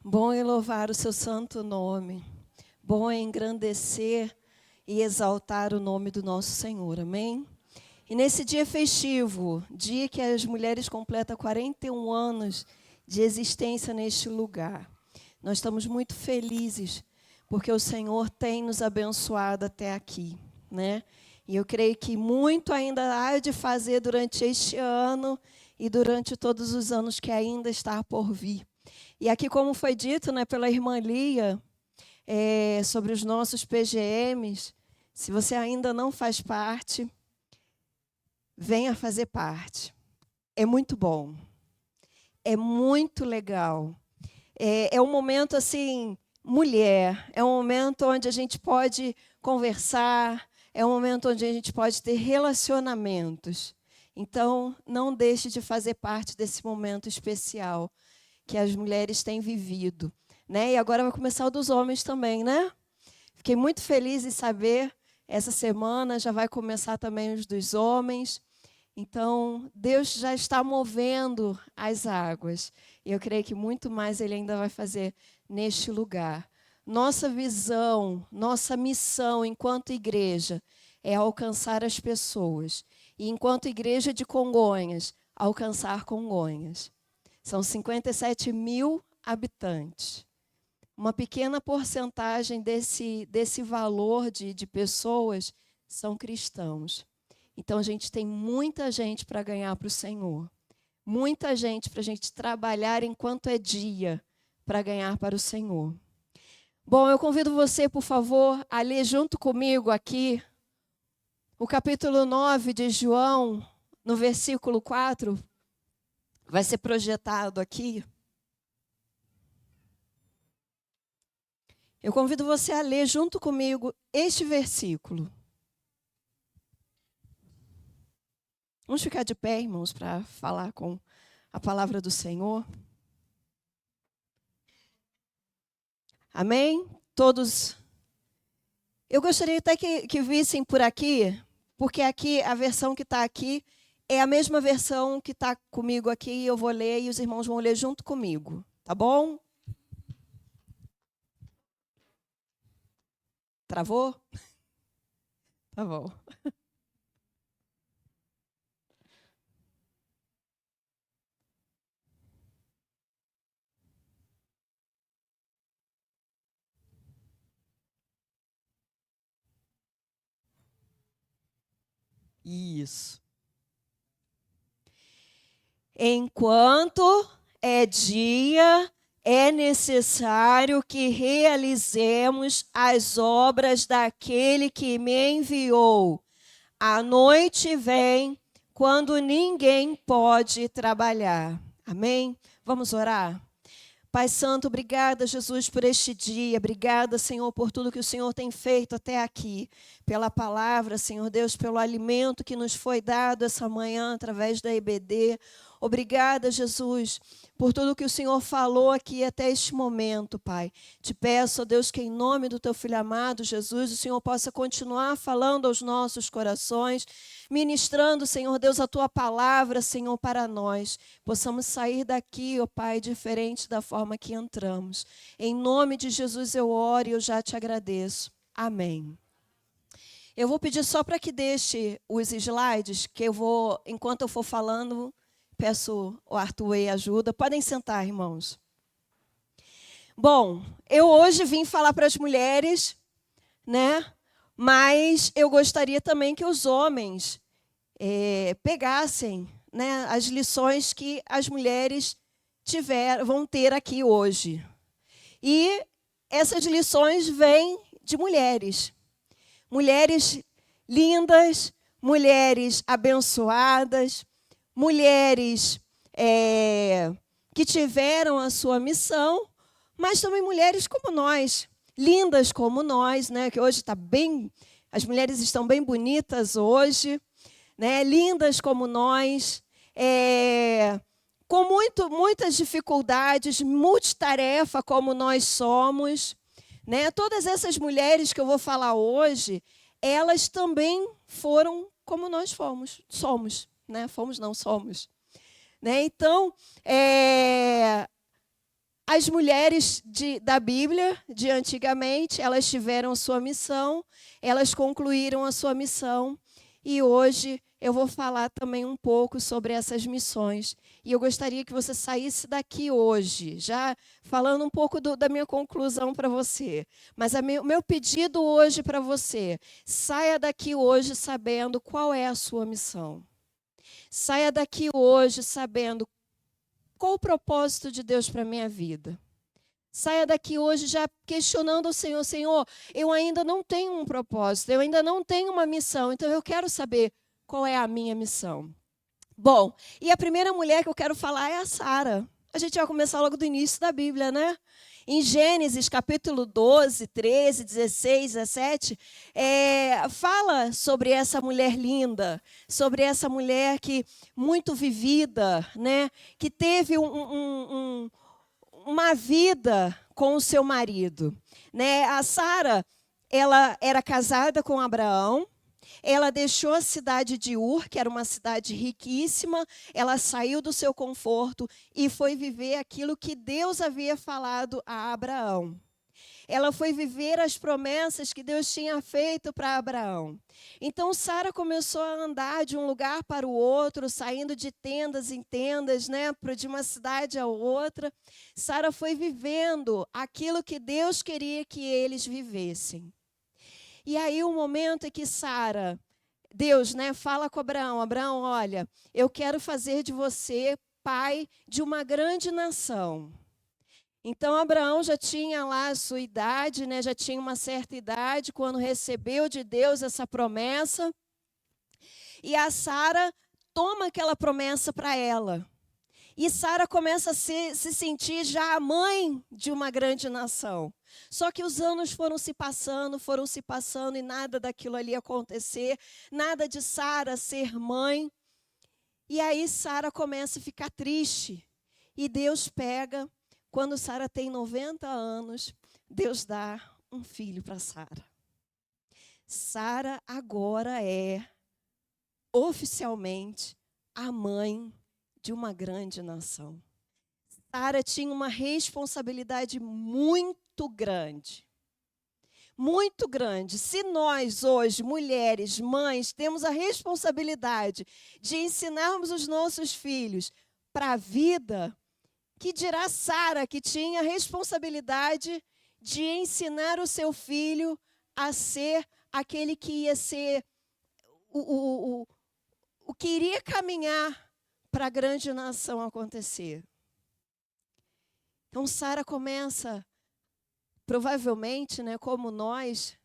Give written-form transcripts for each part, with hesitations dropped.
Bom é louvar o seu santo nome. Bom é engrandecer e exaltar o nome do nosso Senhor. Amém? E nesse dia festivo, dia que as mulheres completam 41 anos de existência neste lugar, nós estamos muito felizes porque o Senhor tem nos abençoado até aqui, né? E eu creio que muito ainda há de fazer durante este ano e durante todos os anos que ainda está por vir. E aqui, como foi dito, né, pela irmã Lia, sobre os nossos PGMs, se você ainda não faz parte, venha fazer parte. É muito bom. É muito legal. É um momento, assim, mulher. É um momento onde a gente pode conversar. É um momento onde a gente pode ter relacionamentos. Então, não deixe de fazer parte desse momento especial que as mulheres têm vivido, né? E agora vai começar o dos homens também, né? Fiquei muito feliz em saber, essa semana já vai começar também os dos homens. Então, Deus já está movendo as águas. E eu creio que muito mais Ele ainda vai fazer neste lugar. Nossa visão, nossa missão enquanto igreja é alcançar as pessoas. E enquanto igreja de Congonhas, alcançar Congonhas. São 57 mil habitantes. Uma pequena porcentagem desse valor de pessoas são cristãos. Então, a gente tem muita gente para ganhar para o Senhor. Muita gente para a gente trabalhar enquanto é dia para ganhar para o Senhor. Bom, eu convido você, por favor, a ler junto comigo aqui o capítulo 9 de João, no versículo 4. Vai ser projetado aqui. Eu convido você a ler junto comigo este versículo. Vamos ficar de pé, irmãos, para falar com a palavra do Senhor. Amém? Todos. Eu gostaria até que vissem por aqui, porque aqui, a versão que está aqui, é a mesma versão que está comigo aqui. Eu vou ler e os irmãos vão ler junto comigo. Tá bom? Travou? Tá bom. Isso. Enquanto é dia, é necessário que realizemos as obras daquele que me enviou. A noite vem quando ninguém pode trabalhar. Amém? Vamos orar? Pai Santo, obrigada, Jesus, por este dia. Obrigada, Senhor, por tudo que o Senhor tem feito até aqui. Pela palavra, Senhor Deus, pelo alimento que nos foi dado essa manhã através da EBD. Obrigada, Jesus, por tudo que o Senhor falou aqui até este momento, Pai. Te peço, ó Deus, que em nome do Teu Filho amado, Jesus, o Senhor possa continuar falando aos nossos corações, ministrando, Senhor Deus, a Tua palavra, Senhor, para nós. Possamos sair daqui, ó Pai, diferente da forma que entramos. Em nome de Jesus eu oro e eu já te agradeço. Amém. Eu vou pedir só para que deixe os slides, que eu vou, enquanto eu for falando, peço o Arthur e ajuda. Podem sentar, irmãos. Bom, eu hoje vim falar para as mulheres, né? Mas eu gostaria também que os homens pegassem, né, as lições que as mulheres vão ter aqui hoje. E essas lições vêm de mulheres. Mulheres lindas, mulheres abençoadas, mulheres que tiveram a sua missão, mas também mulheres como nós, lindas como nós, né? Que hoje está bem, as mulheres estão bem bonitas hoje, né? Lindas como nós, com muitas dificuldades, multitarefa como nós somos, né? Todas essas mulheres que eu vou falar hoje, elas também foram como nós somos, né? Somos. Né? Então, As mulheres da Bíblia, de antigamente, elas tiveram sua missão, elas concluíram a sua missão, e hoje eu vou falar também um pouco sobre essas missões. E eu gostaria que você saísse daqui hoje, já falando um pouco da minha conclusão para você. Mas o meu pedido hoje para você, saia daqui hoje sabendo qual é a sua missão. Saia daqui hoje sabendo qual o propósito de Deus para a minha vida. Saia daqui hoje já questionando o Senhor. Senhor, eu ainda não tenho um propósito, eu ainda não tenho uma missão, então eu quero saber qual é a minha missão. Bom, e a primeira mulher que eu quero falar é a Sara. A gente vai começar logo do início da Bíblia, né? Em Gênesis, capítulo 12, 13, 16, 17, fala sobre essa mulher linda, sobre essa mulher que muito vivida, né? Que teve uma vida com o seu marido, né? A Sara, ela era casada com Abraão. Ela deixou a cidade de Ur, que era uma cidade riquíssima, ela saiu do seu conforto e foi viver aquilo que Deus havia falado a Abraão. Ela foi viver as promessas que Deus tinha feito para Abraão. Então Sara começou a andar de um lugar para o outro, saindo de tendas em tendas, né, de uma cidade a outra. Sara foi vivendo aquilo que Deus queria que eles vivessem. E aí o momento é que Sara, Deus, né, fala com Abraão: Abraão, olha, eu quero fazer de você pai de uma grande nação. Então Abraão já tinha lá a sua idade, né, já tinha uma certa idade quando recebeu de Deus essa promessa. E a Sara toma aquela promessa para ela. E Sara começa a se sentir já a mãe de uma grande nação. Só que os anos foram se passando e nada daquilo ali acontecer, nada de Sara ser mãe. E aí Sara começa a ficar triste. E Deus pega, quando Sara tem 90 anos, Deus dá um filho para Sara. Sara agora é, oficialmente, a mãe de uma grande nação. Sara tinha uma responsabilidade muito grande. Muito grande. Se nós hoje, mulheres, mães, temos a responsabilidade de ensinarmos os nossos filhos para a vida, que dirá Sara, que tinha a responsabilidade de ensinar o seu filho a ser aquele que ia ser o que iria caminhar para a grande nação acontecer. Então Sara começa, provavelmente, né, como nós,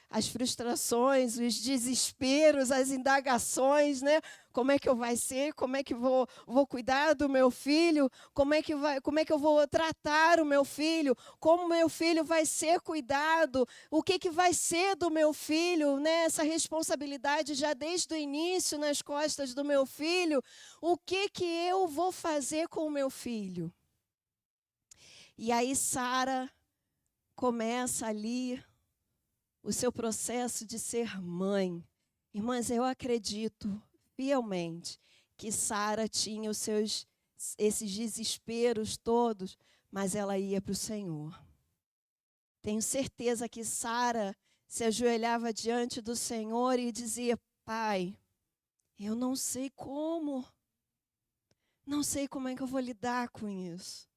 as frustrações, os desesperos, as indagações, né? Como é que eu vai ser? Como é que vou cuidar do meu filho? Como é que eu vou tratar o meu filho? Como meu filho vai ser cuidado? O que vai ser do meu filho, né? Essa responsabilidade já desde o início nas costas do meu filho. O que eu vou fazer com o meu filho? E aí Sara começa ali o seu processo de ser mãe. Irmãs, eu acredito fielmente que Sara tinha esses desesperos todos, mas ela ia para o Senhor. Tenho certeza que Sara se ajoelhava diante do Senhor e dizia: Pai, eu não sei como é que eu vou lidar com isso.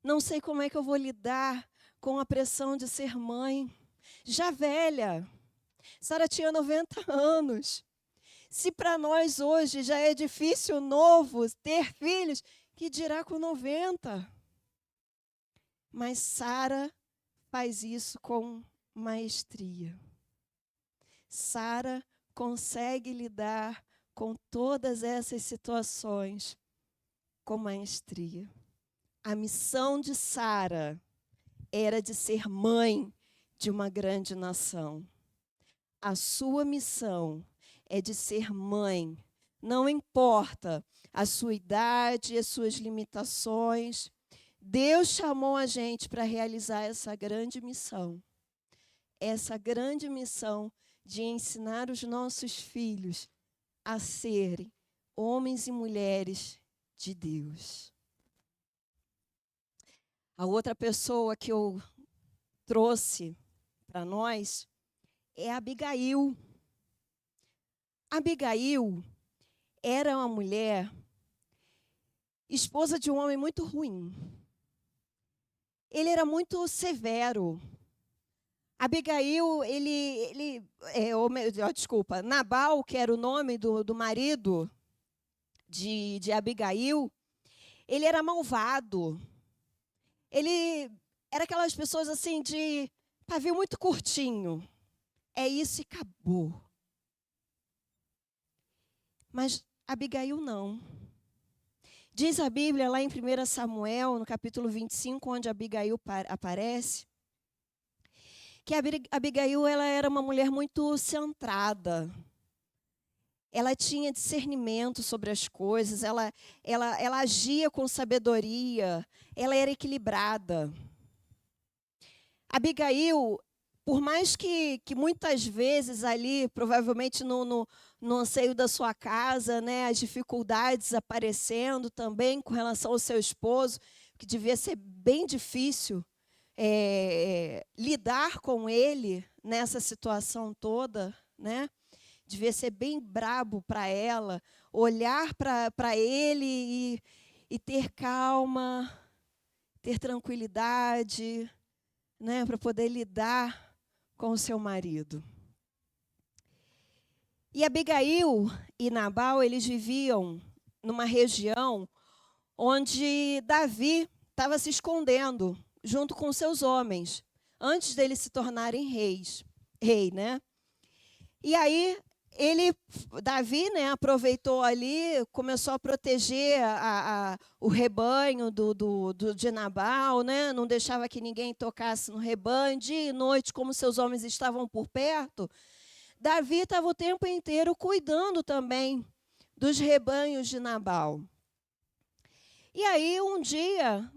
Não sei como é que eu vou lidar com a pressão de ser mãe. Já velha, Sara tinha 90 anos. Se para nós hoje já é difícil novo ter filhos, que dirá com 90? Mas Sara faz isso com maestria. Sara consegue lidar com todas essas situações com maestria. A missão de Sara era de ser mãe de uma grande nação. A sua missão é de ser mãe. Não importa a sua idade, as suas limitações. Deus chamou a gente para realizar essa grande missão. Essa grande missão de ensinar os nossos filhos a serem homens e mulheres de Deus. A outra pessoa que eu trouxe para nós é Abigail. Abigail era uma mulher, esposa de um homem muito ruim. Ele era muito severo. Abigail, desculpa, Nabal, que era o nome do marido de Abigail, ele era malvado. Ele era aquelas pessoas assim de pavio muito curtinho. É isso e acabou. Mas Abigail não. Diz a Bíblia lá em 1 Samuel, no capítulo 25, onde Abigail aparece, que Abigail ela era uma mulher muito centrada. Ela tinha discernimento sobre as coisas, ela agia com sabedoria, ela era equilibrada. Abigail, por mais que muitas vezes ali, provavelmente no anseio da sua casa, né, as dificuldades aparecendo também com relação ao seu esposo, que devia ser bem difícil lidar com ele nessa situação toda, né? Devia ser bem brabo para ela, olhar para ele e ter calma, ter tranquilidade, né, para poder lidar com o seu marido. E Abigail e Nabal, eles viviam numa região onde Davi estava se escondendo junto com seus homens, antes deles se tornarem rei, né? E aí Davi, né, aproveitou ali, começou a proteger o rebanho de Nabal, né? Não deixava que ninguém tocasse no rebanho, dia e noite, como seus homens estavam por perto. Davi estava o tempo inteiro cuidando também dos rebanhos de Nabal. E aí, um dia,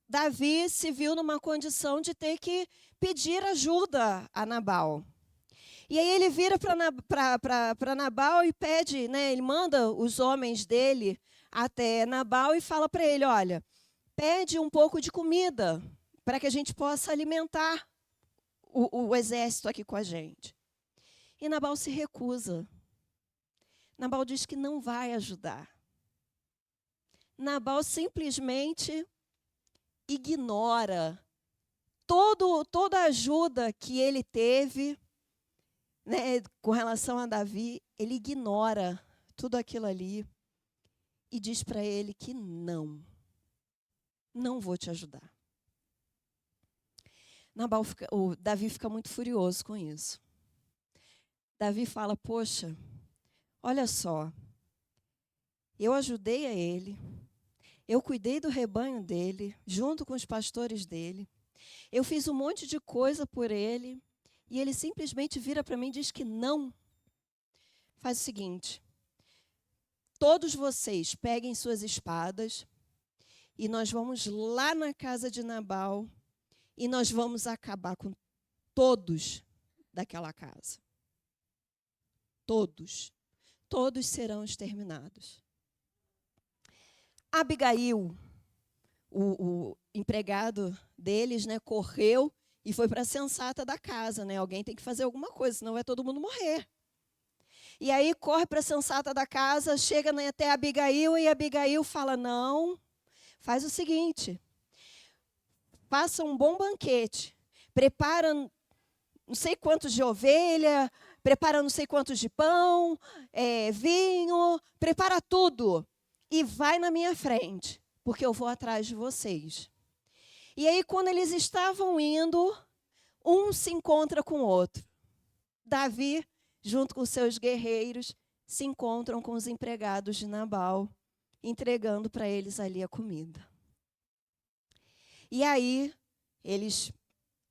Davi se viu numa condição de ter que pedir ajuda a Nabal. E aí ele vira para Nabal e pede, né, ele manda os homens dele até Nabal e fala para ele, olha, pede um pouco de comida para que a gente possa alimentar o exército aqui com a gente. E Nabal se recusa. Nabal diz que não vai ajudar. Nabal simplesmente ignora toda a ajuda que ele teve, né, com relação a Davi. Ele ignora tudo aquilo ali e diz para ele que não vou te ajudar. Davi fica muito furioso com isso. Davi fala, poxa, olha só, eu ajudei a ele, eu cuidei do rebanho dele, junto com os pastores dele, eu fiz um monte de coisa por ele, e ele simplesmente vira para mim e diz que não. Faz o seguinte, todos vocês peguem suas espadas, e nós vamos lá na casa de Nabal, e nós vamos acabar com todos daquela casa. Todos serão exterminados. Abigail, o empregado deles, né, correu e foi para a sensata da casa, né? Alguém tem que fazer alguma coisa, senão vai todo mundo morrer. E aí corre para a sensata da casa, chega até Abigail e Abigail fala, não, faz o seguinte, faça um bom banquete, prepara não sei quantos de ovelha, prepara não sei quantos de pão, vinho, prepara tudo e vai na minha frente, porque eu vou atrás de vocês. E aí, quando eles estavam indo, um se encontra com o outro. Davi, junto com seus guerreiros, se encontram com os empregados de Nabal, entregando para eles ali a comida. E aí,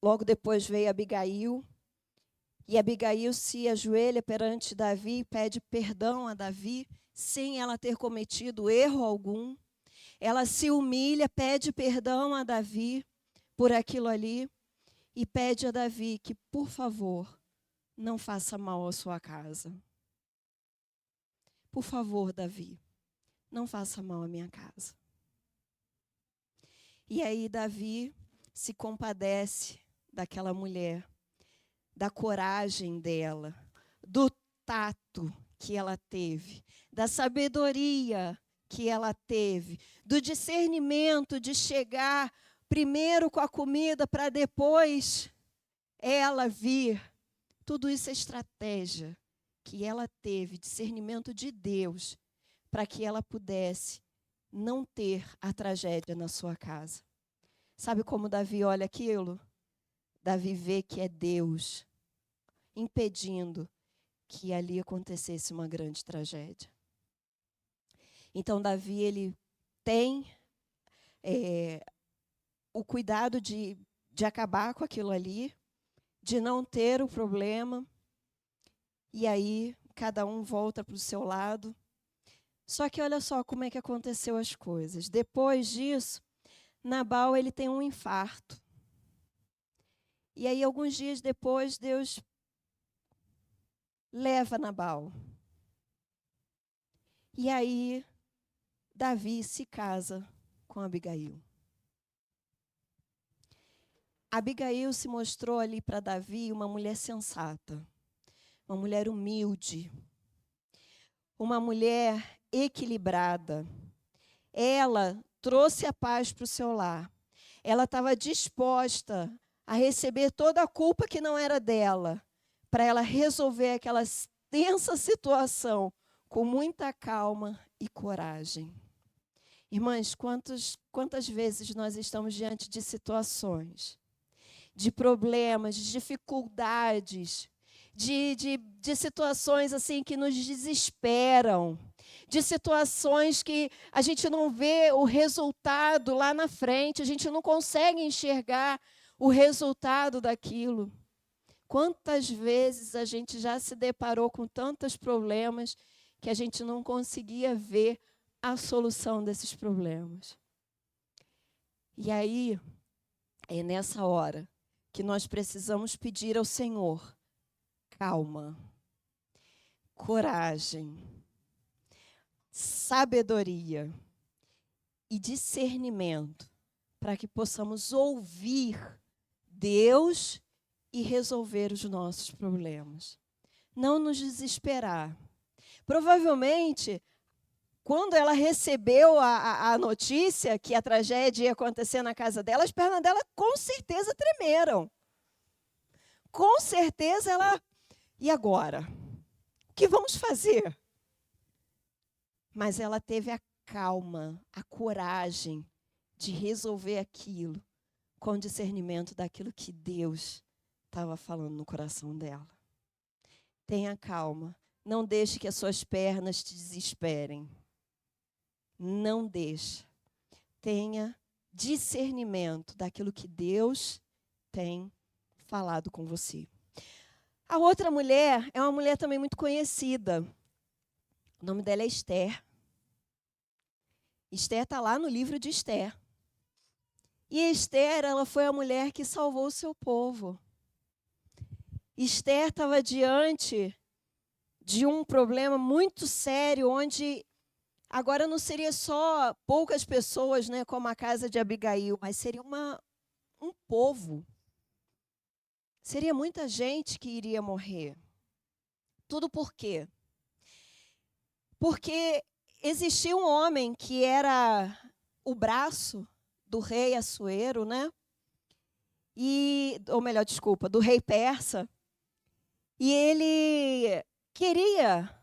logo depois veio Abigail, e Abigail se ajoelha perante Davi e pede perdão a Davi, sem ela ter cometido erro algum. Ela se humilha, pede perdão a Davi por aquilo ali e pede a Davi que, por favor, não faça mal à sua casa. Por favor, Davi, não faça mal à minha casa. E aí Davi se compadece daquela mulher, da coragem dela, do tato que ela teve, da sabedoria que ela teve, do discernimento de chegar primeiro com a comida para depois ela vir. Tudo isso é estratégia que ela teve, discernimento de Deus, para que ela pudesse não ter a tragédia na sua casa. Sabe como Davi olha aquilo? Davi vê que é Deus impedindo que ali acontecesse uma grande tragédia. Então Davi, ele tem o cuidado de acabar com aquilo ali, de não ter o problema, e aí cada um volta para o seu lado. Só que olha só como é que aconteceu as coisas. Depois disso, Nabal, ele tem um infarto. E aí, alguns dias depois, Deus leva Nabal. E aí, Davi se casa com Abigail. Abigail se mostrou ali para Davi uma mulher sensata, uma mulher humilde, uma mulher equilibrada. Ela trouxe a paz para o seu lar. Ela estava disposta a receber toda a culpa que não era dela, para ela resolver aquela tensa situação com muita calma e coragem. Irmãs, quantas vezes nós estamos diante de situações, de problemas, de dificuldades, de situações assim que nos desesperam, de situações que a gente não vê o resultado lá na frente, a gente não consegue enxergar o resultado daquilo. Quantas vezes a gente já se deparou com tantos problemas que a gente não conseguia ver a solução desses problemas. E aí, é nessa hora que nós precisamos pedir ao Senhor calma, coragem, sabedoria e discernimento para que possamos ouvir Deus e resolver os nossos problemas. Não nos desesperar. Provavelmente, quando ela recebeu a notícia que a tragédia ia acontecer na casa dela, as pernas dela com certeza tremeram. Com certeza ela... E agora? O que vamos fazer? Mas ela teve a calma, a coragem de resolver aquilo com discernimento daquilo que Deus estava falando no coração dela. Tenha calma. Não deixe que as suas pernas te desesperem. Não deixe. Tenha discernimento daquilo que Deus tem falado com você. A outra mulher é uma mulher também muito conhecida. O nome dela é Esther. Esther está lá no livro de Esther. E Esther, ela foi a mulher que salvou o seu povo. Esther estava diante de um problema muito sério, onde agora não seria só poucas pessoas, né, como a casa de Abigail, mas seria um povo. Seria muita gente que iria morrer. Tudo por quê? Porque existia um homem que era o braço do rei Assuero, né? Do rei persa. E ele queria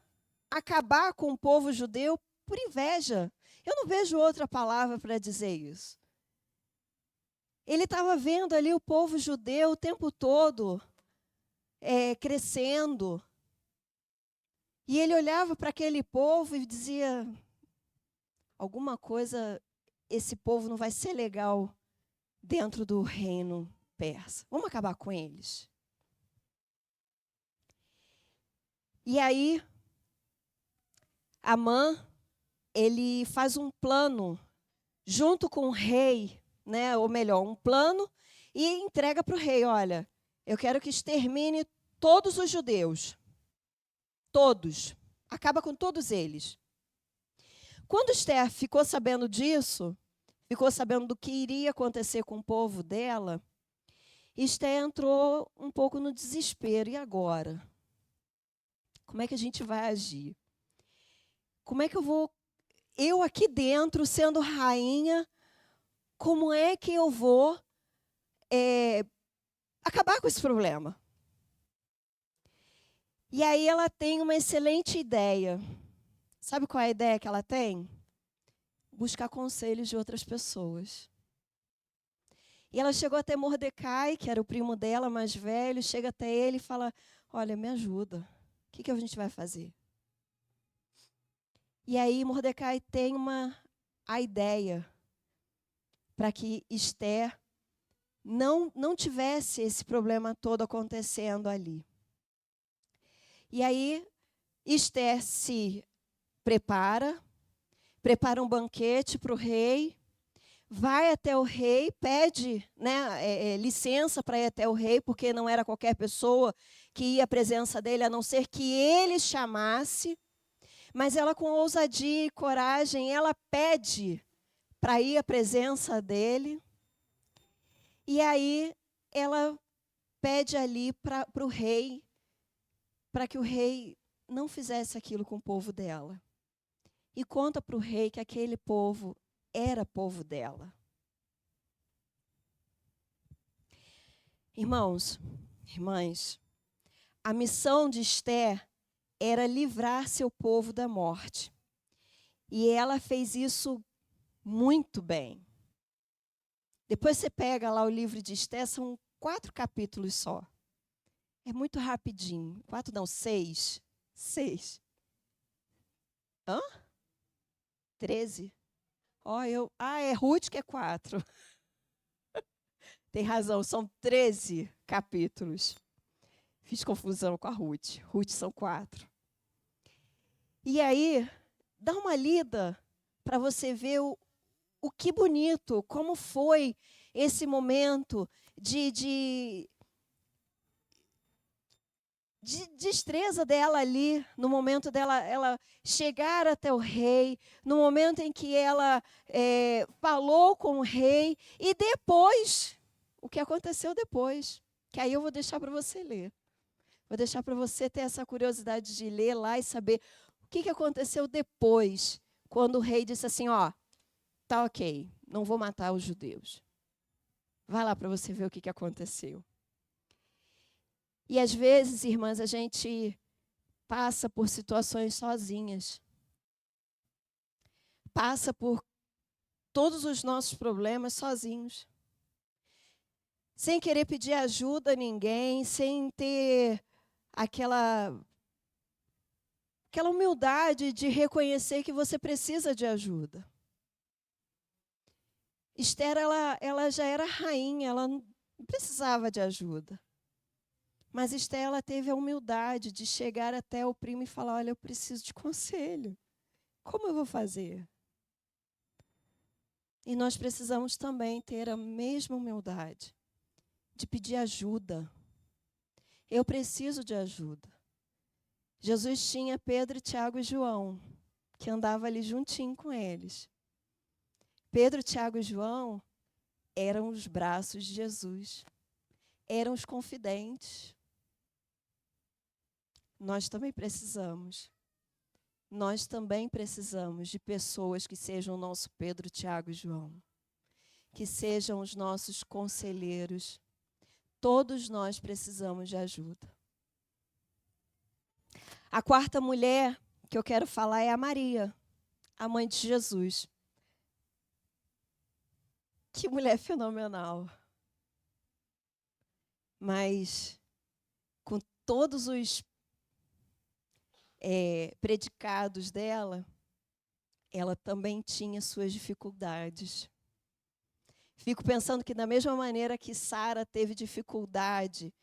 acabar com o povo judeu por inveja. Eu não vejo outra palavra para dizer isso. Ele estava vendo ali o povo judeu o tempo todo crescendo. E ele olhava para aquele povo e dizia: alguma coisa, esse povo não vai ser legal dentro do reino persa. Vamos acabar com eles. E aí, Amã, ele faz um plano junto com o rei, né? Ou melhor, um plano, e entrega para o rei: olha, eu quero que extermine todos os judeus. Todos. Acaba com todos eles. Quando Esther ficou sabendo disso, ficou sabendo do que iria acontecer com o povo dela, Esther entrou um pouco no desespero. E agora? Como é que a gente vai agir? Como é que eu aqui dentro, sendo rainha, como é que eu vou acabar com esse problema? E aí ela tem uma excelente ideia. Sabe qual é a ideia que ela tem? Buscar conselhos de outras pessoas. E ela chegou até Mordecai, que era o primo dela, mais velho, chega até ele e fala, olha, me ajuda. O que a gente vai fazer? E aí Mordecai tem a ideia para que Esther não tivesse esse problema todo acontecendo ali. E aí Esther se prepara um banquete para o rei, vai até o rei, pede licença para ir até o rei, porque não era qualquer pessoa que ia à presença dele, a não ser que ele chamasse. Mas ela, com ousadia e coragem, ela pede para ir à presença dele. E aí ela pede ali para o rei, para que o rei não fizesse aquilo com o povo dela. E conta para o rei que aquele povo era povo dela. Irmãos, irmãs, a missão de Esther era livrar seu povo da morte. E ela fez isso muito bem. Depois você pega lá o livro de Esther, são 4 capítulos só. É muito rapidinho. 4 não, 6. 6. Hã? 13? É Ruth que é 4. Tem razão, são 13 capítulos. Fiz confusão com a Ruth. Ruth são 4. E aí, dá uma lida para você ver o que bonito, como foi esse momento de destreza dela ali, no momento dela ela chegar até o rei, no momento em que ela falou com o rei, e depois, o que aconteceu depois, que aí eu vou deixar para você ler. Vou deixar para você ter essa curiosidade de ler lá e saber o que aconteceu depois, quando o rei disse assim, tá ok, não vou matar os judeus. Vai lá para você ver o que aconteceu. E às vezes, irmãs, a gente passa por situações sozinhas. Passa por todos os nossos problemas sozinhos. Sem querer pedir ajuda a ninguém, sem ter aquela humildade de reconhecer que você precisa de ajuda. Esther, ela já era rainha, ela não precisava de ajuda. Mas Esther, ela teve a humildade de chegar até o primo e falar, olha, eu preciso de conselho. Como eu vou fazer? E nós precisamos também ter a mesma humildade de pedir ajuda. Eu preciso de ajuda. Jesus tinha Pedro, Tiago e João, que andava ali juntinho com eles. Pedro, Tiago e João eram os braços de Jesus. Eram os confidentes. Nós também precisamos. Nós também precisamos de pessoas que sejam o nosso Pedro, Tiago e João. Que sejam os nossos conselheiros. Todos nós precisamos de ajuda. A 4ª mulher que eu quero falar é a Maria, a mãe de Jesus. Que mulher fenomenal. Mas, com todos os predicados dela, ela também tinha suas dificuldades. Fico pensando que da mesma maneira que Sara teve dificuldade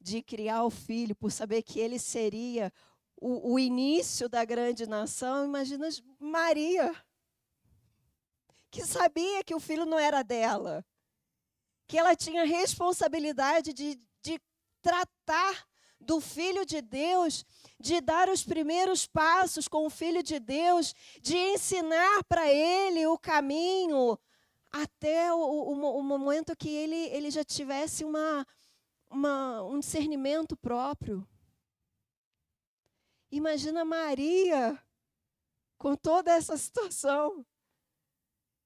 de criar o filho, por saber que ele seria o início da grande nação, imagina Maria, que sabia que o filho não era dela, que ela tinha responsabilidade de tratar do Filho de Deus, de dar os primeiros passos com o Filho de Deus, de ensinar para ele o caminho, até o momento que ele já tivesse um discernimento próprio. Imagina Maria com toda essa situação.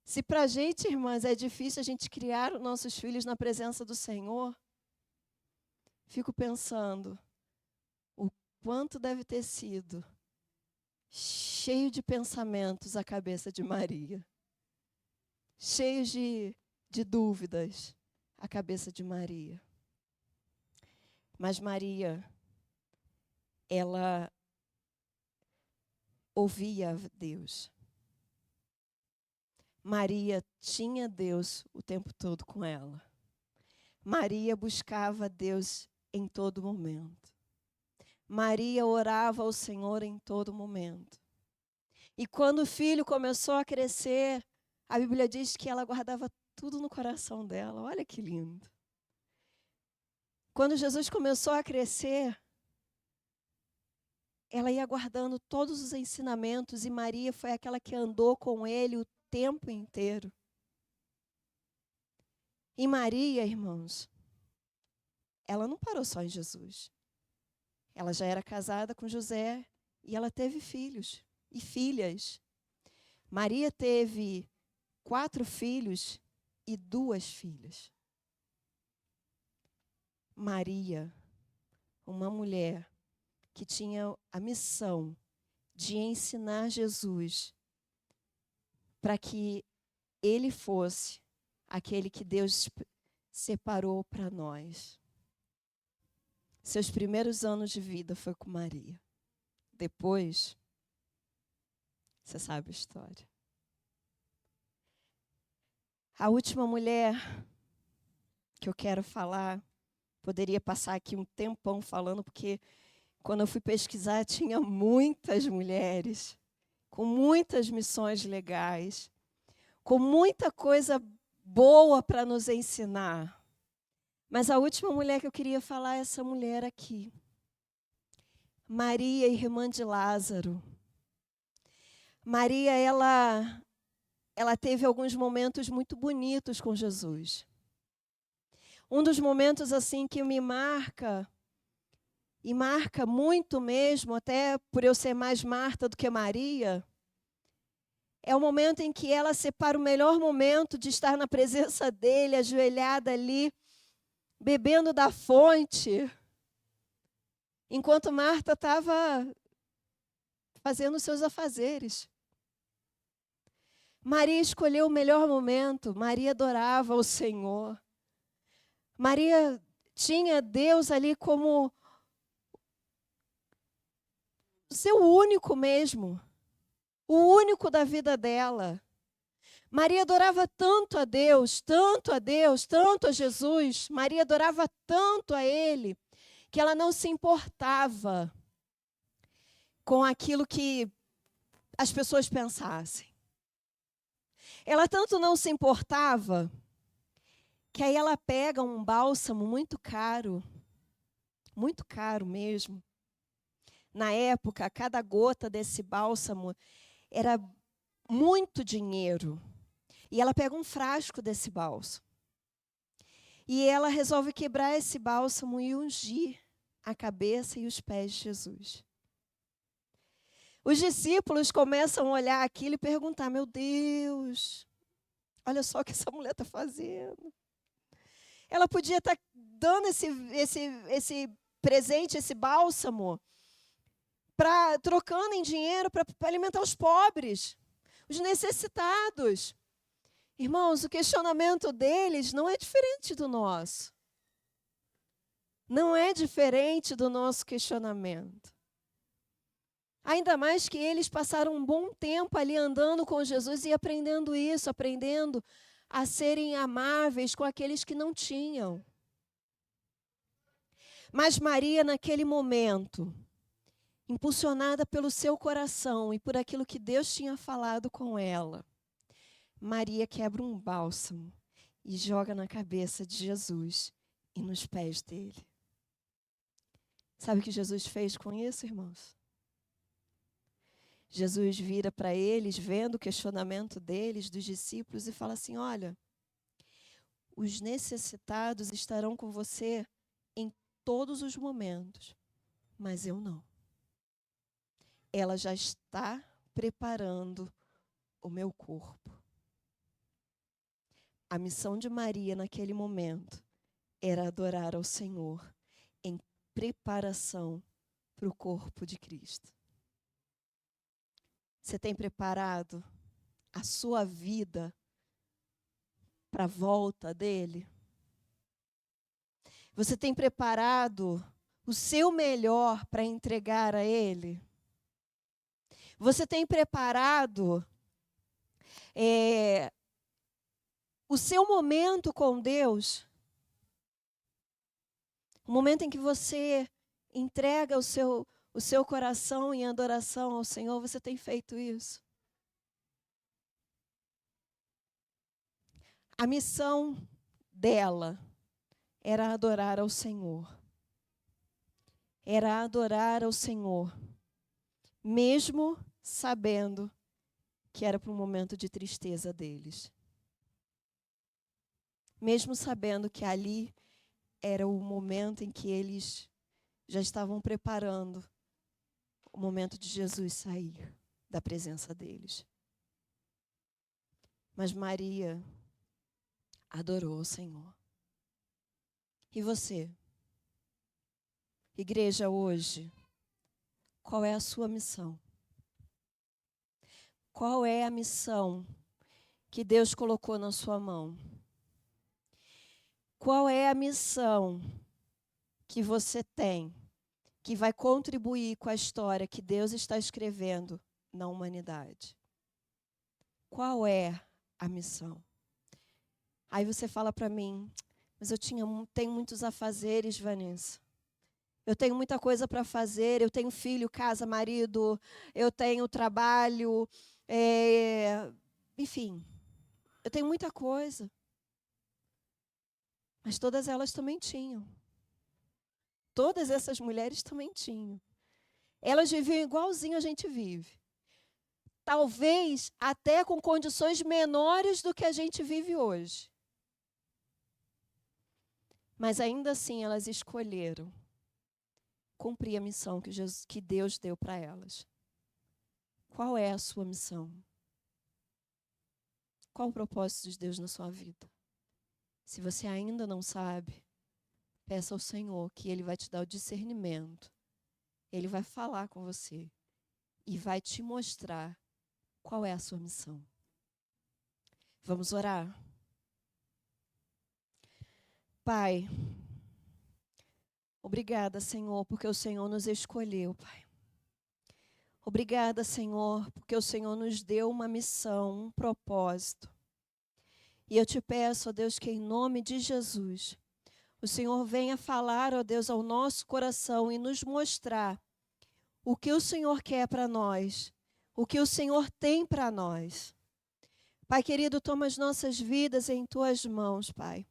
Se para a gente, irmãs, é difícil a gente criar os nossos filhos na presença do Senhor, fico pensando o quanto deve ter sido cheio de pensamentos a cabeça de Maria. Cheio de dúvidas a cabeça de Maria. Mas Maria, ela ouvia Deus. Maria tinha Deus o tempo todo com ela. Maria buscava Deus em todo momento. Maria orava ao Senhor em todo momento. E quando o filho começou a crescer, a Bíblia diz que ela guardava tudo no coração dela. Olha que lindo. Quando Jesus começou a crescer, ela ia guardando todos os ensinamentos e Maria foi aquela que andou com ele o tempo inteiro. E Maria, irmãos, ela não parou só em Jesus. Ela já era casada com José e ela teve filhos e filhas. Maria teve 4 filhos e 2 filhas. Maria, uma mulher que tinha a missão de ensinar Jesus para que ele fosse aquele que Deus separou para nós. Seus primeiros anos de vida foi com Maria. Depois, você sabe a história. A última mulher que eu quero falar, poderia passar aqui um tempão falando, porque quando eu fui pesquisar tinha muitas mulheres, com muitas missões legais, com muita coisa boa para nos ensinar. Mas a última mulher que eu queria falar é essa mulher aqui. Maria, irmã de Lázaro. Maria, ela teve alguns momentos muito bonitos com Jesus. Um dos momentos assim que me marca, e marca muito mesmo, até por eu ser mais Marta do que Maria, é o momento em que ela separa o melhor momento de estar na presença dele, ajoelhada ali, bebendo da fonte, enquanto Marta estava fazendo os seus afazeres. Maria escolheu o melhor momento, Maria adorava o Senhor. Maria tinha Deus ali como o seu único mesmo, o único da vida dela. Maria adorava tanto a Deus, tanto a Deus, tanto a Jesus. Maria adorava tanto a Ele, que ela não se importava com aquilo que as pessoas pensassem. Ela tanto não se importava, que aí ela pega um bálsamo muito caro mesmo. Na época, cada gota desse bálsamo era muito dinheiro. E ela pega um frasco desse bálsamo. E ela resolve quebrar esse bálsamo e ungir a cabeça e os pés de Jesus. Os discípulos começam a olhar aquilo e perguntar: meu Deus, olha só o que essa mulher está fazendo. Ela podia estar dando esse presente, esse bálsamo, trocando em dinheiro para alimentar os pobres, os necessitados. Irmãos, o questionamento deles não é diferente do nosso. Não é diferente do nosso questionamento. Ainda mais que eles passaram um bom tempo ali andando com Jesus e aprendendo isso, aprendendo a serem amáveis com aqueles que não tinham. Mas Maria, naquele momento, impulsionada pelo seu coração e por aquilo que Deus tinha falado com ela, Maria quebra um bálsamo e joga na cabeça de Jesus e nos pés dele. Sabe o que Jesus fez com isso, irmãos? Jesus vira para eles, vendo o questionamento deles, dos discípulos, e fala assim: olha, os necessitados estarão com você em todos os momentos, mas eu não. Ela já está preparando o meu corpo. A missão de Maria naquele momento era adorar ao Senhor em preparação para o corpo de Cristo. Você tem preparado a sua vida para a volta dele? Você tem preparado o seu melhor para entregar a ele? Você tem preparado o seu momento com Deus? O momento em que você entrega o seu coração em adoração ao Senhor, você tem feito isso? A missão dela era adorar ao Senhor. Era adorar ao Senhor, mesmo sabendo que era para um momento de tristeza deles. Mesmo sabendo que ali era o momento em que eles já estavam preparando o momento de Jesus sair da presença deles. Mas Maria adorou o Senhor. E você? Igreja, hoje, qual é a sua missão? Qual é a missão que Deus colocou na sua mão? Qual é a missão que você tem que vai contribuir com a história que Deus está escrevendo na humanidade? Qual é a missão? Aí você fala para mim: mas eu tenho muitos afazeres, Vanessa. Eu tenho muita coisa para fazer, eu tenho filho, casa, marido, eu tenho trabalho, enfim, eu tenho muita coisa. Mas todas elas também tinham. Todas essas mulheres também tinham. Elas viviam igualzinho a gente vive. Talvez até com condições menores do que a gente vive hoje. Mas ainda assim elas escolheram cumprir a missão que Deus deu para elas. Qual é a sua missão? Qual o propósito de Deus na sua vida? Se você ainda não sabe, peça ao Senhor que Ele vai te dar o discernimento. Ele vai falar com você e vai te mostrar qual é a sua missão. Vamos orar? Pai, obrigada, Senhor, porque o Senhor nos escolheu, Pai. Obrigada, Senhor, porque o Senhor nos deu uma missão, um propósito. E eu te peço, ó Deus, que em nome de Jesus, o Senhor venha falar, ó Deus, ao nosso coração e nos mostrar o que o Senhor quer para nós, o que o Senhor tem para nós. Pai querido, toma as nossas vidas em tuas mãos, Pai.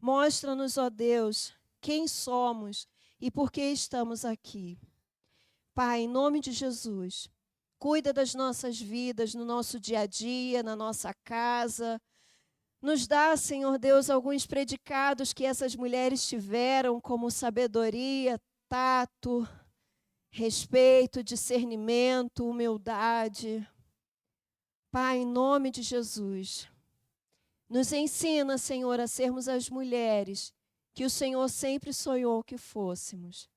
Mostra-nos, ó Deus, quem somos e por que estamos aqui. Pai, em nome de Jesus, cuida das nossas vidas no nosso dia a dia, na nossa casa. Nos dá, Senhor Deus, alguns predicados que essas mulheres tiveram, como sabedoria, tato, respeito, discernimento, humildade. Pai, em nome de Jesus, nos ensina, Senhor, a sermos as mulheres que o Senhor sempre sonhou que fôssemos.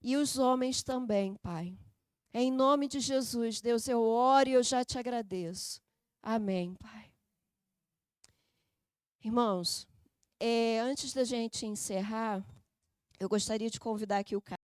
E os homens também, Pai. Em nome de Jesus, Deus, eu oro e eu já te agradeço. Amém, Pai. Irmãos, antes da gente encerrar, eu gostaria de convidar aqui o